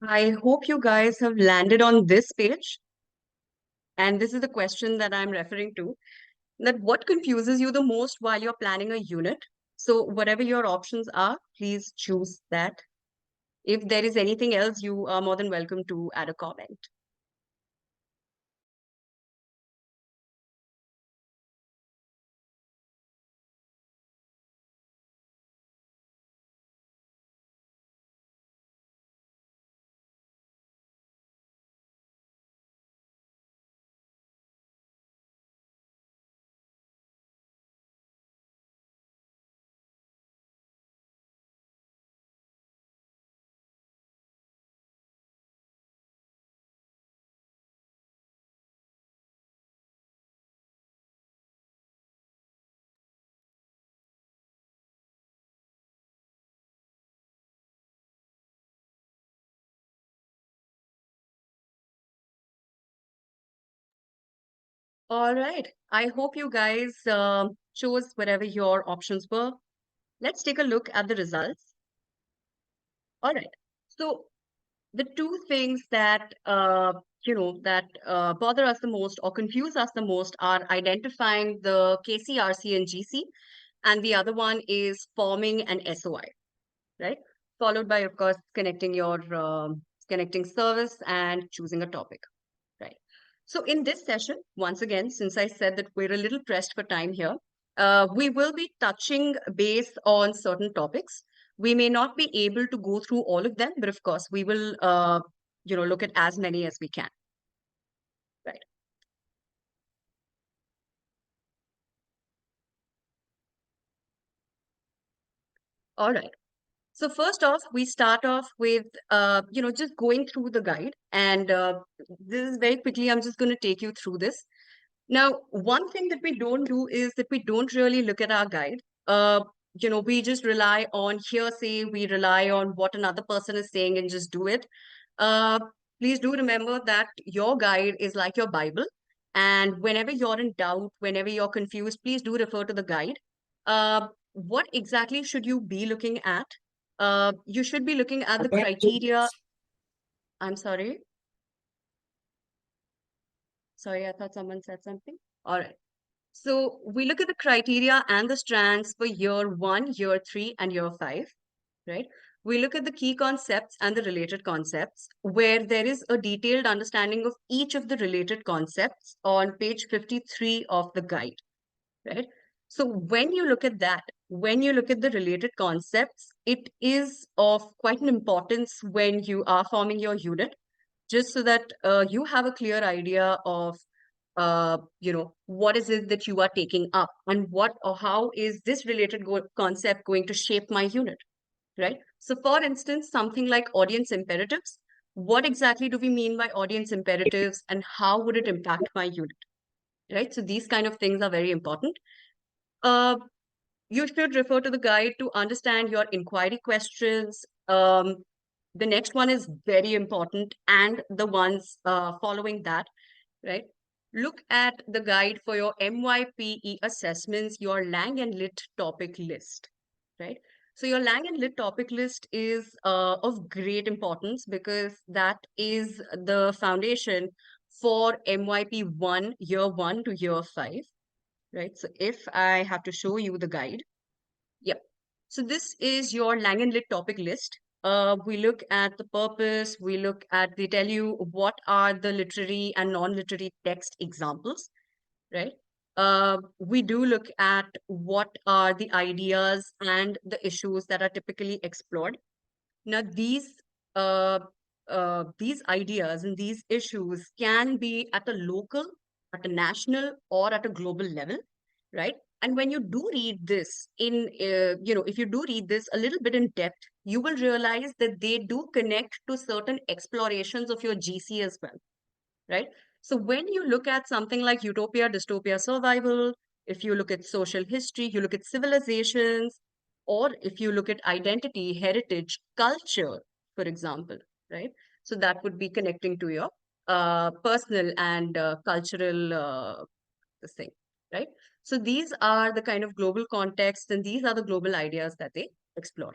I hope you guys have landed on this page. And this is the question that I'm referring to, that what confuses you the most while you're planning a unit? So whatever your options are, please choose that. If there is anything else, you are more than welcome to add a comment. All right. I hope you guys chose whatever your options were. Let's take a look at the results. All right. So the two things that bother us the most or confuse us the most are identifying the KCRC and GC, and the other one is forming an SOI, right? Followed by, of course, connecting your connecting service and choosing a topic, right? So in this session, once again, since I said that we're a little pressed for time here, we will be touching base on certain topics. We may not be able to go through all of them, but of course, we will, look at as many as we can, right? All right. So first off, we start off with, just going through the guide. And this is very quickly, I'm just going to take you through this. Now, one thing that we don't do is that we don't really look at our guide. We just rely on hearsay, we rely on what another person is saying and just do it. Uh, Please do remember that your guide is like your Bible. And whenever you're in doubt, whenever you're confused, please do refer to the guide. What exactly should you be looking at? You should be looking at the criteria. I'm sorry. Sorry, I thought someone said something. All right. So we look at the criteria and the strands for year one, year three, and year five, right? We look at the key concepts and the related concepts, where there is a detailed understanding of each of the related concepts on page 53 of the guide, right? So when you look at that, when you look at the related concepts, it is of quite an importance when you are forming your unit, just so that you have a clear idea of what is it that you are taking up, and what or how is this related concept going to shape my unit, right? So for instance, something like audience imperatives, what exactly do we mean by audience imperatives and how would it impact my unit, right? So these kind of things are very important. uh, you should refer to the guide to understand your inquiry questions. The next one is very important, and the ones following that, right? Look at the guide for your MYPE assessments, your Lang and Lit topic list, right? So your Lang and Lit topic list is of great importance because that is the foundation for MYP 1, year 1 to year 5, right? So if I have to show you the guide, yep. So this is your Lang and Lit topic list. We look at the purpose, we look at, they tell you what are the literary and non-literary text examples, right? We do look at what are the ideas and the issues that are typically explored. Now, uh, these ideas and these issues can be at a local, at a national, or at a global level, right? And when you do read this if you do read this a little bit in depth, you will realize that they do connect to certain explorations of your GC as well, right? So when you look at something like utopia, dystopia, survival, if you look at social history, you look at civilizations, or if you look at identity, heritage, culture, for example, right? So that would be connecting to your personal and cultural this thing, right? So these are the kind of global contexts and these are the global ideas that they explore.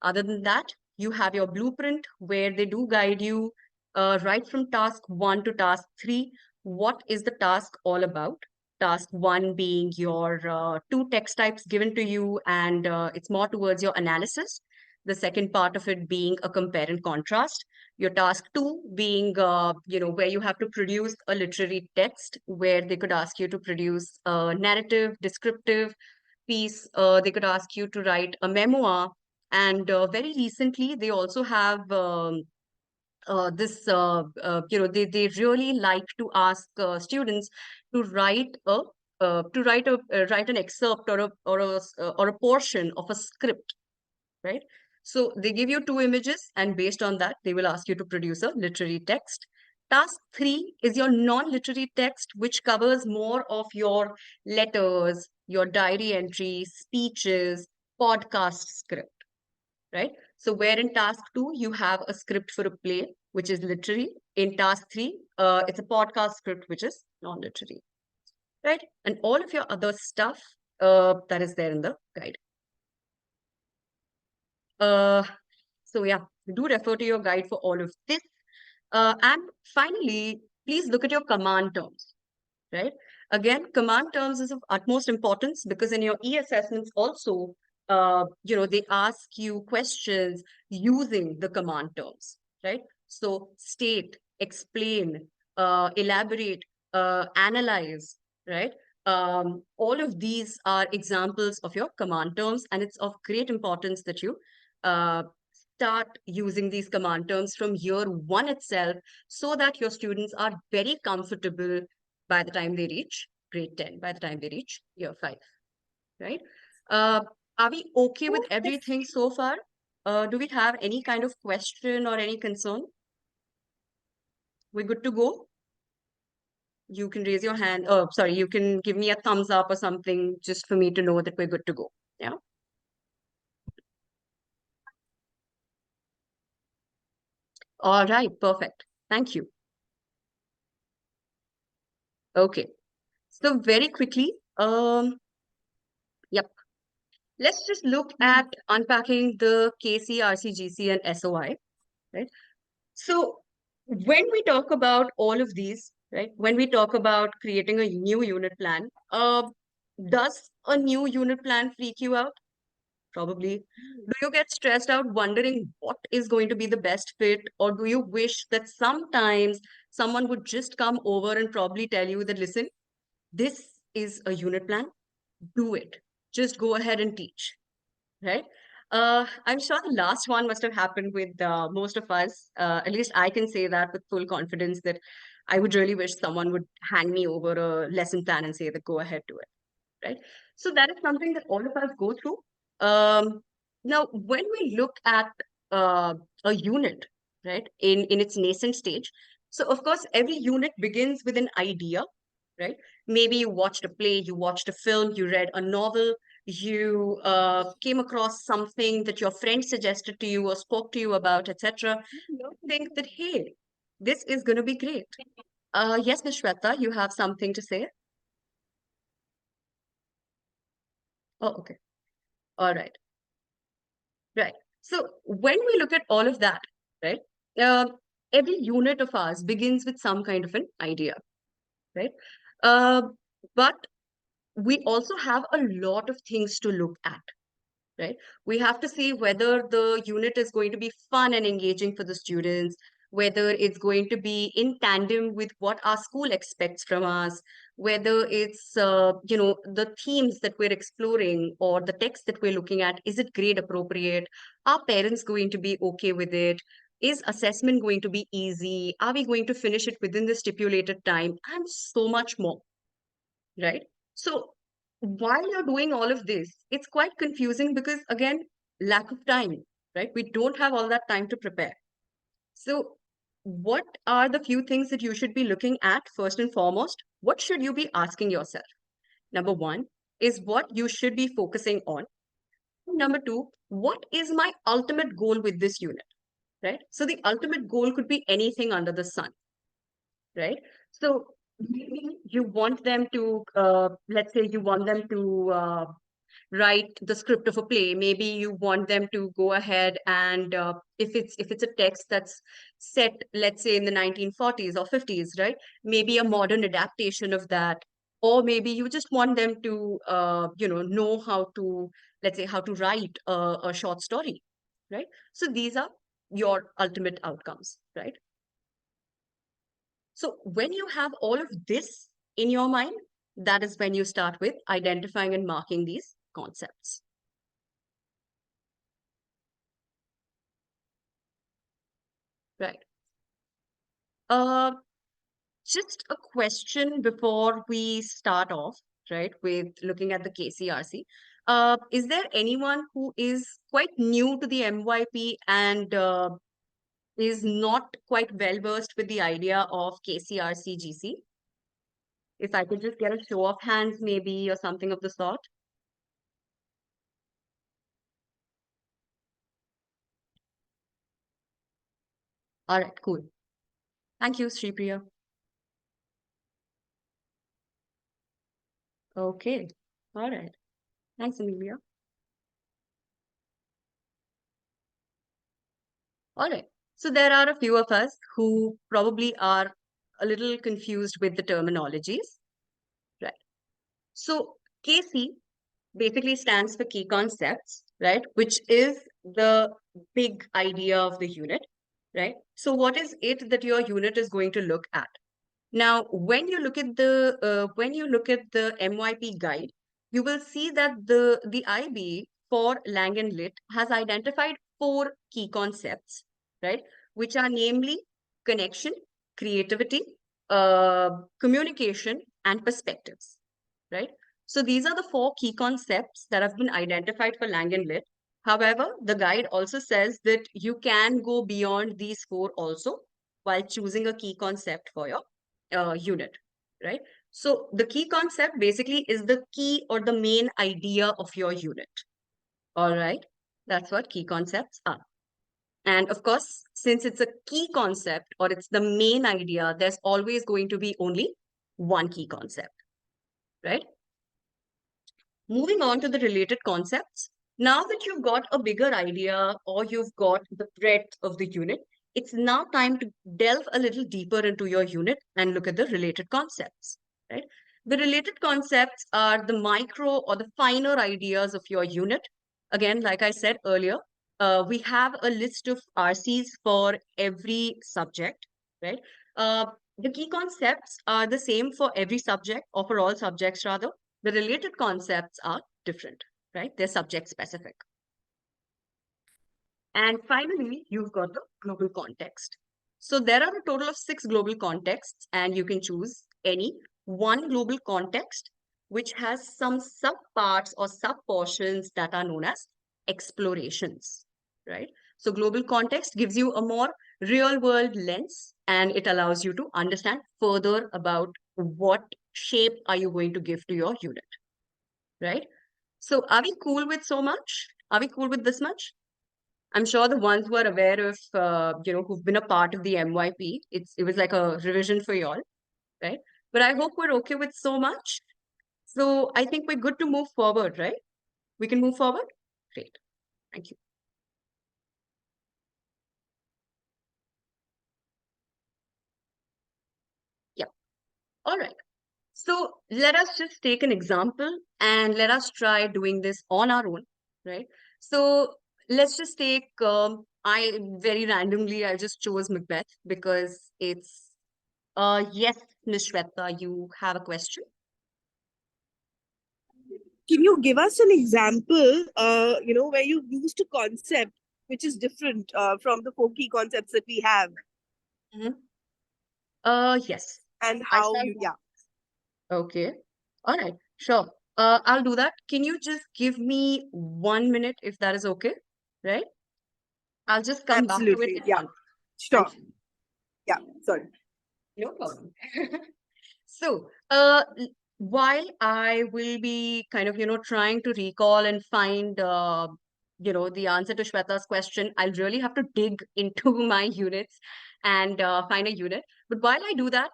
Other than that, you have your blueprint where they do guide you right from task 1 to task 3. What is the task all about? Task 1 being your two text types given to you, and it's more towards your analysis. The second part of it being a compare and contrast. Your task 2 being, where you have to produce a literary text, where they could ask you to produce a narrative, descriptive piece. They could ask you to write a memoir. And very recently, they also have they really like to ask students to write an excerpt or a portion of a script, right? So they give you two images, and based on that, they will ask you to produce a literary text. Task 3 is your non-literary text, which covers more of your letters, your diary entries, speeches, podcast script, right? So where in task 2, you have a script for a play, which is literary. In task 3, it's a podcast script, which is non-literary, right? And all of your other stuff that is there in the guide. Uh, so yeah, do refer to your guide for all of this. And finally, please look at your command terms, right? Again, command terms is of utmost importance because in your e-assessments also, they ask you questions using the command terms, right? So state, explain, elaborate, analyze, right? All of these are examples of your command terms, and it's of great importance that you uh, start using these command terms from year one itself so that your students are very comfortable by the time they reach grade 10, by the time they reach year 5, right? Uh, are we okay with everything so far? Do we have any kind of question or any concern? We good to go? You can raise your hand. Oh, sorry, you can give me a thumbs up or something just for me to know that we're good to go. Yeah. All right, perfect. Thank you. Okay. So very quickly, yep. Let's just look at unpacking the KC, RCGC, and SOI, right? So when we talk about all of these, right, when we talk about creating a new unit plan, does a new unit plan freak you out? Probably. Do you get stressed out wondering what is going to be the best fit, or do you wish that sometimes someone would just come over and probably tell you that, listen, this is a unit plan, do it. Just go ahead and teach, right? I'm sure the last one must have happened with most of us. At least I can say that with full confidence that I would really wish someone would hand me over a lesson plan and say that go ahead, do it, right? So that is something that all of us go through. Um, Now, when we look at uh, a unit, right, in its nascent stage, so of course, every unit begins with an idea, right? Maybe you watched a play, you watched a film, you read a novel, you came across something that your friend suggested to you or spoke to you about, etc. You think that, hey, this is going to be great. Yes, Ms. Shweta, you have something to say? Oh, okay. All right. Right. So when we look at all of that, right, uh, every unit of ours begins with some kind of an idea, right? Uh, but we also have a lot of things to look at, right? We have to see whether the unit is going to be fun and engaging for the students, whether it's going to be in tandem with what our school expects from us, whether it's, the themes that we're exploring or the text that we're looking at, is it grade appropriate? Are parents going to be okay with it? Is assessment going to be easy? Are we going to finish it within the stipulated time? And so much more, right? So while you're doing all of this, it's quite confusing because, again, lack of time, right? We don't have all that time to prepare. So, what are the few things that you should be looking at first and foremost? What should you be asking yourself? Number one is what you should be focusing on. Number two, what is my ultimate goal with this unit, right? So, the ultimate goal could be anything under the sun, right? So maybe you want them to, let's say you want them to write the script of a play. Maybe you want them to go ahead and if it's a text that's set, let's say in the 1940s or 50s, right? Maybe a modern adaptation of that, or maybe you just want them to know how to, let's say, how to write a short story, right? So these are your ultimate outcomes, right? So when you have all of this in your mind, that is when you start with identifying and marking these concepts. Right. Uh, just a question before we start off, right, with looking at the KCRC. Is there anyone who is quite new to the MYP and is not quite well versed with the idea of KCRC GC? If I could just get a show of hands, maybe, or something of the sort. All right, cool. Thank you, Sripriya. Okay. All right. Thanks, Amelia. All right. So there are a few of us who probably are a little confused with the terminologies. Right. So KC basically stands for key concepts, right? Which is the big idea of the unit, right? So what is it that your unit is going to look at? Now, when you look at the MYP guide, you will see that the IB for Lang and Lit has identified four key concepts, right? Which are namely connection, creativity, communication, and perspectives, right? So these are the four key concepts that have been identified for Lang and Lit. However, the guide also says that you can go beyond these four also while choosing a key concept for your unit, right? So the key concept basically is the key or the main idea of your unit. All right. That's what key concepts are. And of course, since it's a key concept or it's the main idea, there's always going to be only one key concept, right? Moving on to the related concepts. Now that you've got a bigger idea or you've got the breadth of the unit, it's now time to delve a little deeper into your unit and look at the related concepts, right? The related concepts are the micro or the finer ideas of your unit. Again, like I said earlier, we have a list of RCs for every subject, right? Uh, the key concepts are the same for every subject or for all subjects rather. The related concepts are different, right? They're subject specific. And finally, you've got the global context. So there are a total of 6 global contexts, and you can choose any one global context, which has some subparts or sub-portions that are known as explorations, right? So global context gives you a more real-world lens, and it allows you to understand further about what shape are you going to give to your unit, right? So are we cool with so much? Are we cool with this much? I'm sure the ones who are aware of, who've been a part of the MYP, it was like a revision for y'all, right? But I hope we're okay with so much. So I think we're good to move forward, right? We can move forward? Great. Thank you. Yeah. All right. So let us just take an example and let us try doing this on our own, right? So let's just take, I very randomly, I just chose Macbeth because it's, yes, Ms. Shweta, you have a question? Can you give us an example, where you used a concept which is different from the four key concepts that we have, Mhm. Yes, and I how shall. you, yeah, Okay. All right. Sure. I'll do that. Can you just give me 1 minute if that is okay? Right? I'll just come back to it absolutely, in yeah, one. sure, Thank you. yeah, sorry. No problem. So, while I will be kind of, trying to recall and find, the answer to Shweta's question, I'll really have to dig into my units and find a unit. But while I do that,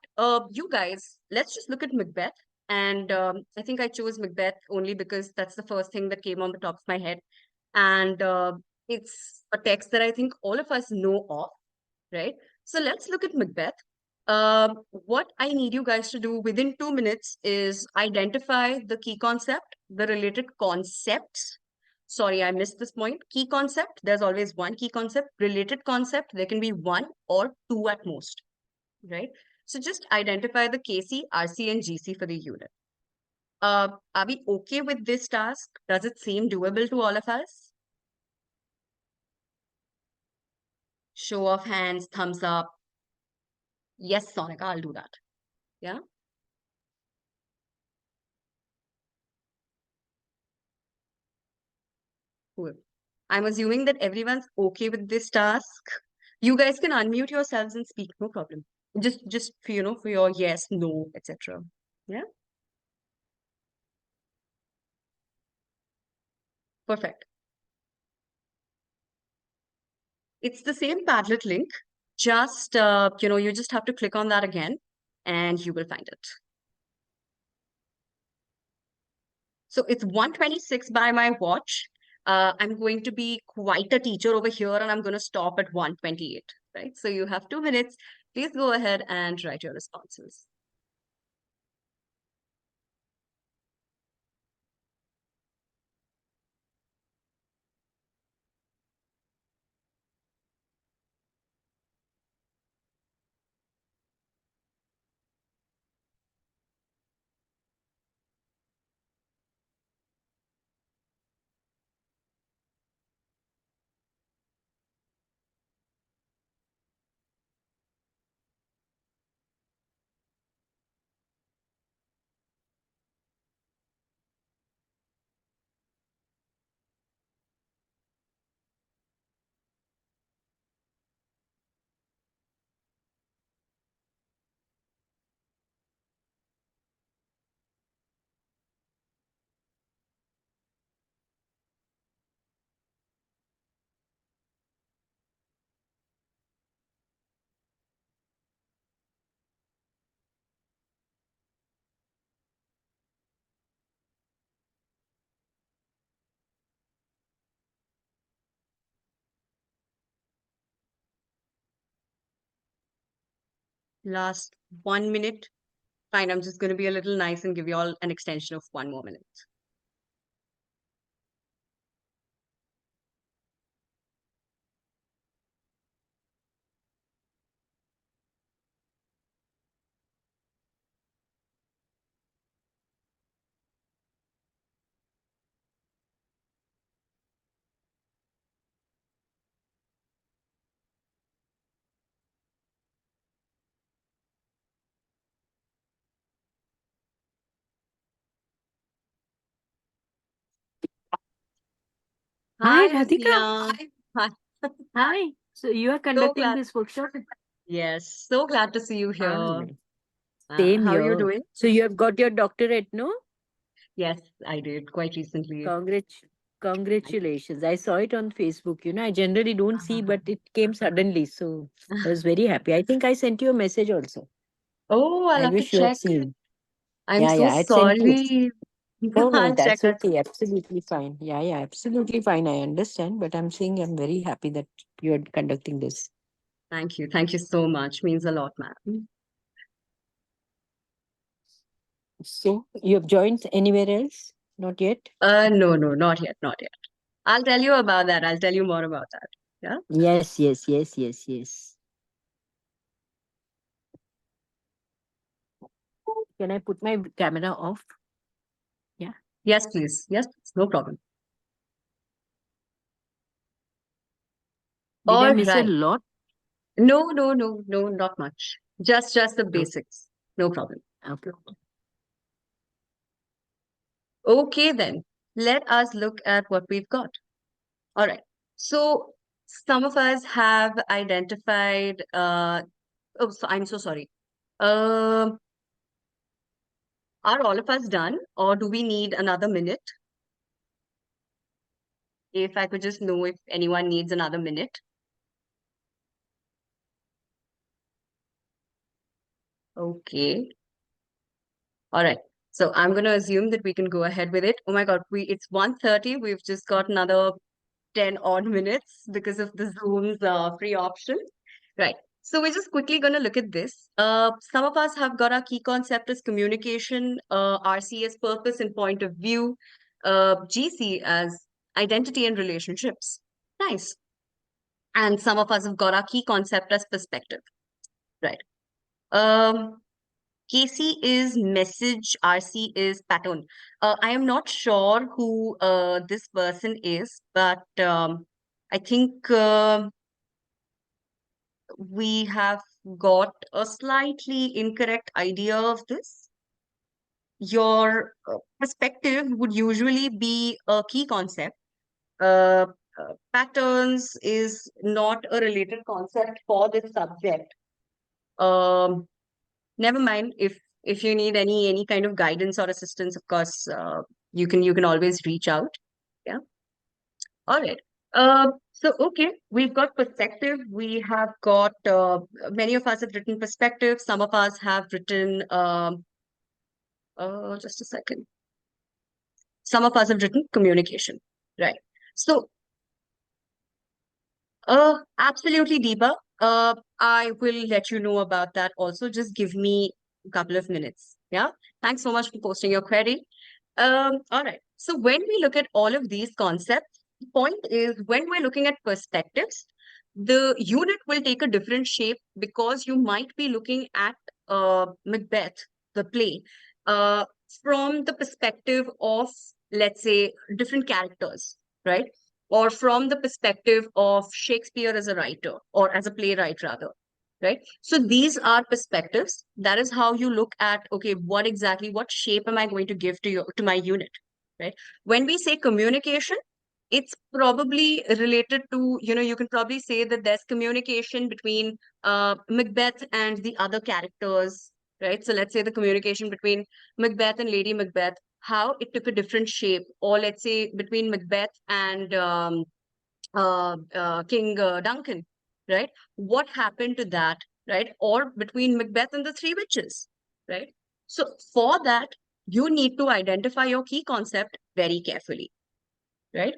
you guys, let's just look at Macbeth. And I think I chose Macbeth only because that's the first thing that came on the top of my head. And it's a text that I think all of us know of, right? So let's look at Macbeth. What I need you guys to do within 2 minutes is identify the key concept, the related concepts. Sorry, I missed this point. Key concept, there's always one key concept. Related concept, there can be one or two at most, right? So just identify the KC, RC, and GC for the unit. Are we okay with this task? Does it seem doable to all of us? Show of hands, thumbs up. Yes, Sonika, I'll do that. Yeah, cool. I'm assuming that everyone's okay with this task. You guys can unmute yourselves and speak, no problem. Just for, for your yes, no, etc. Yeah, perfect. It's the same Padlet link. Just, you just have to click on that again and you will find it. So it's 1:26 by my watch. I'm going to be quite a teacher over here and I'm going to stop at 1:28, right? So you have 2 minutes. Please go ahead and write your responses. Last 1 minute. Fine, I'm just going to be a little nice and give you all an extension of 1 more minute. Hi, Hi, Radhika. Azia. Hi. Hi. So you are So conducting glad. this workshop? Yes, so glad to see you Ah, here. same How are you here. doing? So you have got your doctorate, no? Yes, I did quite recently. Congrat Congratulations. I saw it on Facebook. I generally don't see, but it came suddenly. So I was very happy. I think I sent you a message also. Oh, I'll I have to wish you had check. seen. I'm Yeah, so yeah, I sent you. sorry. No, no, I'll check. that's okay. Absolutely fine. Yeah, yeah, absolutely fine. I understand. But I'm saying I'm very happy that you're conducting this. Thank you. Thank you so much. Means a lot, ma'am. So you have joined anywhere else? Not yet? No, no, not yet, not yet. I'll tell you about that. I'll tell you more about that. Yeah. Yes, yes, yes, yes, yes. Can I put my camera off? Yeah. Yes, please. Yes, please. No problem. Did I All miss a right. lot? No, no, no, no, not much. Just the No. basics. No problem. Okay. Okay, then. Let us look at what we've got. All right. So some of us have identified oh, so I'm so sorry. Um, are all of us done, or do we need another minute? If I could just know if anyone needs another minute. Okay. All right. So I'm going to assume that we can go ahead with it. Oh my God, it's 1:30. We've just got another 10 odd minutes because of the Zoom's free option. Right. So we're just quickly going to look at this. Some of us have got our key concept as communication, RC as purpose and point of view, GC as identity and relationships. Nice. And some of us have got our key concept as perspective. Right. KC is message, RC is pattern. I am not sure who this person is, but I think we have got a slightly incorrect idea of this. Your perspective would usually be a key concept. Patterns is not a related concept for this subject. Never mind, if you need any kind of guidance or assistance, of course, you can always reach out. Yeah. All right. So okay, we've got perspective. We have got many of us have written perspective. Some of us have written just a second. Some of us have written communication. Right. So absolutely, Deepa. I will let you know about that also. Just give me a couple of minutes. Yeah. Thanks so much for posting your query. All right. So when we look at all of these concepts, the point is when we're looking at perspectives, the unit will take a different shape because you might be looking at Macbeth, the play, uh, from the perspective of, let's say, different characters, right? Or from the perspective of Shakespeare as a writer or as a playwright, rather, right? So these are perspectives. That is how you look at, okay, what shape am I going to give to my unit, right? When we say communication, it's probably related to, you can probably say that there's communication between Macbeth and the other characters, right? So let's say the communication between Macbeth and Lady Macbeth, how it took a different shape, or let's say between Macbeth and King Duncan, right? What happened to that, right? Or between Macbeth and the three witches, right? So for that, you need to identify your key concept very carefully, right?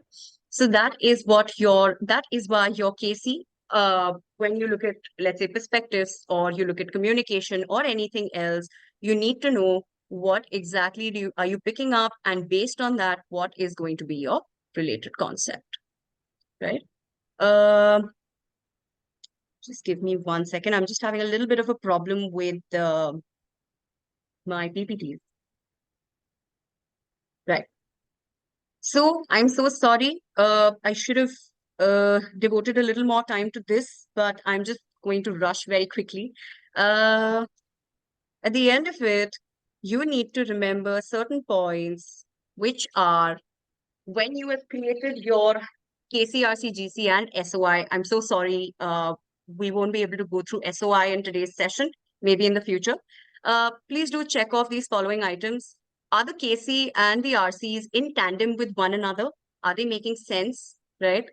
So that is why your KC, when you look at, let's say, perspectives, or you look at communication or anything else, you need to know what exactly are you picking up, and based on that, what is going to be your related concept, right? Um, just give me 1 second. I'm just having a little bit of a problem with my PPTs. Right. So I'm so sorry. I should have devoted a little more time to this, but I'm just going to rush very quickly. At the end of it, you need to remember certain points, which are when you have created your KCRC, GC, and SOI. I'm so sorry. We won't be able to go through SOI in today's session, maybe in the future. Please do check off these following items. Are the KC and the RCs in tandem with one another? Are they making sense, right?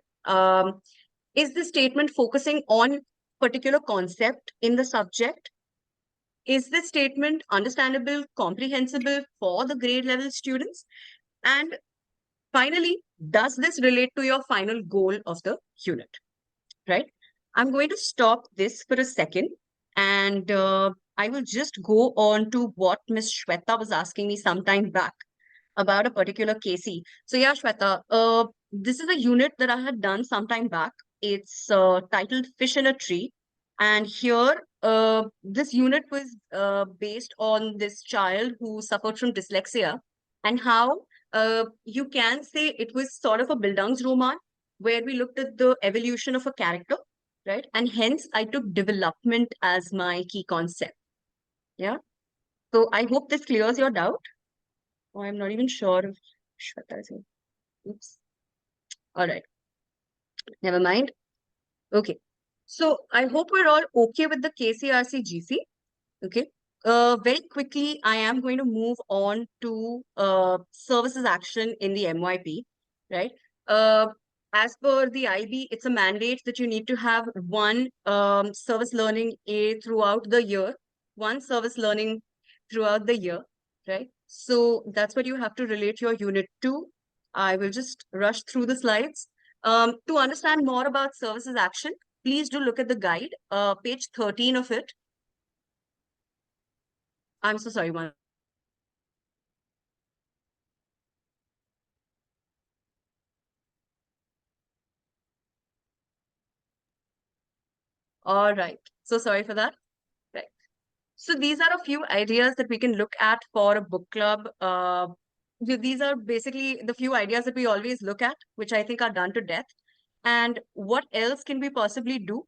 Is the statement focusing on particular concept in the subject? Is this statement understandable, comprehensible for the grade level students? And finally, does this relate to your final goal of the unit, right? I'm going to stop this for a second, and I will just go on to what Ms. Shweta was asking me some time back about a particular KC. So yeah, Shweta, this is a unit that I had done some time back. It's titled Fish in a Tree. And here, this unit was based on this child who suffered from dyslexia, and how you can say it was sort of a Bildungsroman, where we looked at the evolution of a character, right? And hence, I took development as my key concept. Yeah. So I hope this clears your doubt. Oh, I'm not even sure if Shweta is here. Oops. All right. Never mind. Okay. So I hope we're all okay with the KCRC GC. Okay. Very quickly, I am going to move on to services action in the MYP, right? Uh, as per the IB, it's a mandate that you need to have one service learning A throughout the year, one service learning throughout the year, right? So that's what you have to relate your unit to. I will just rush through the slides. To understand more about services action, please do look at the guide, page 13 of it. I'm so sorry, one. All right. So sorry for that. Right. So these are a few ideas that we can look at for a book club. These are basically the few ideas that we always look at, which I think are done to death. And what else can we possibly do?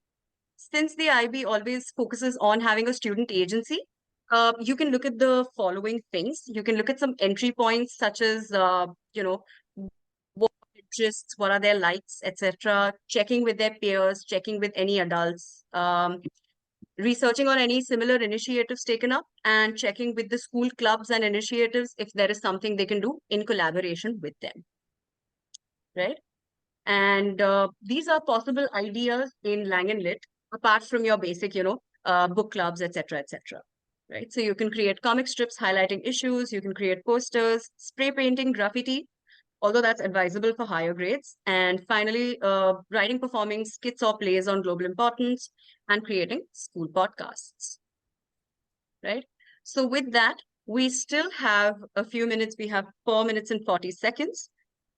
Since the IB always focuses on having a student agency, you can look at the following things. You can look at some entry points such as, what interests, what are their likes, etc. Checking with their peers, checking with any adults, researching on any similar initiatives taken up, and checking with the school clubs and initiatives if there is something they can do in collaboration with them, right? And these are possible ideas in Lang and Lit, apart from your basic, book clubs, etc., etc. Right? So you can create comic strips highlighting issues. You can create posters, spray painting, graffiti, although that's advisable for higher grades. And finally, writing, performing skits or plays on global importance, and creating school podcasts. Right? So with that, we still have a few minutes. We have 4 minutes and 40 seconds.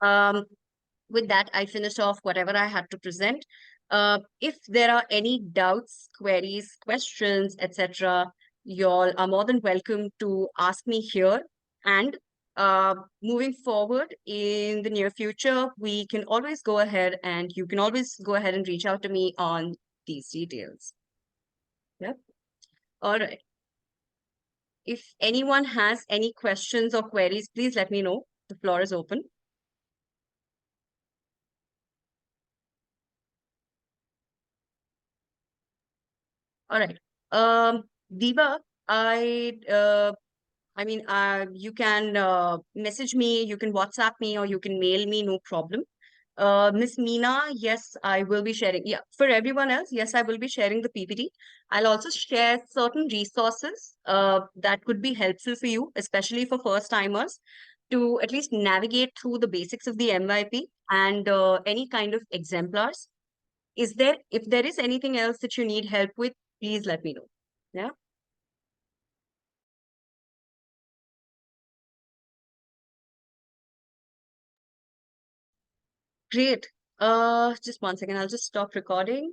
With that, I finished off whatever I had to present. If there are any doubts, queries, questions, etc., y'all are more than welcome to ask me here. And moving forward in the near future, we can always go ahead and you can always go ahead and reach out to me on these details. Yep. All right. If anyone has any questions or queries, please let me know. The floor is open. All right. Diva, you can message me, you can WhatsApp me, or you can mail me, no problem. Miss Meena, yes, I will be sharing. Yeah, for everyone else, yes, I will be sharing the PPT. I'll also share certain resources that could be helpful for you, especially for first timers, to at least navigate through the basics of the MYP and any kind of exemplars. If there is anything else that you need help with, please let me know. Yeah. Great. Just one second. I'll just stop recording.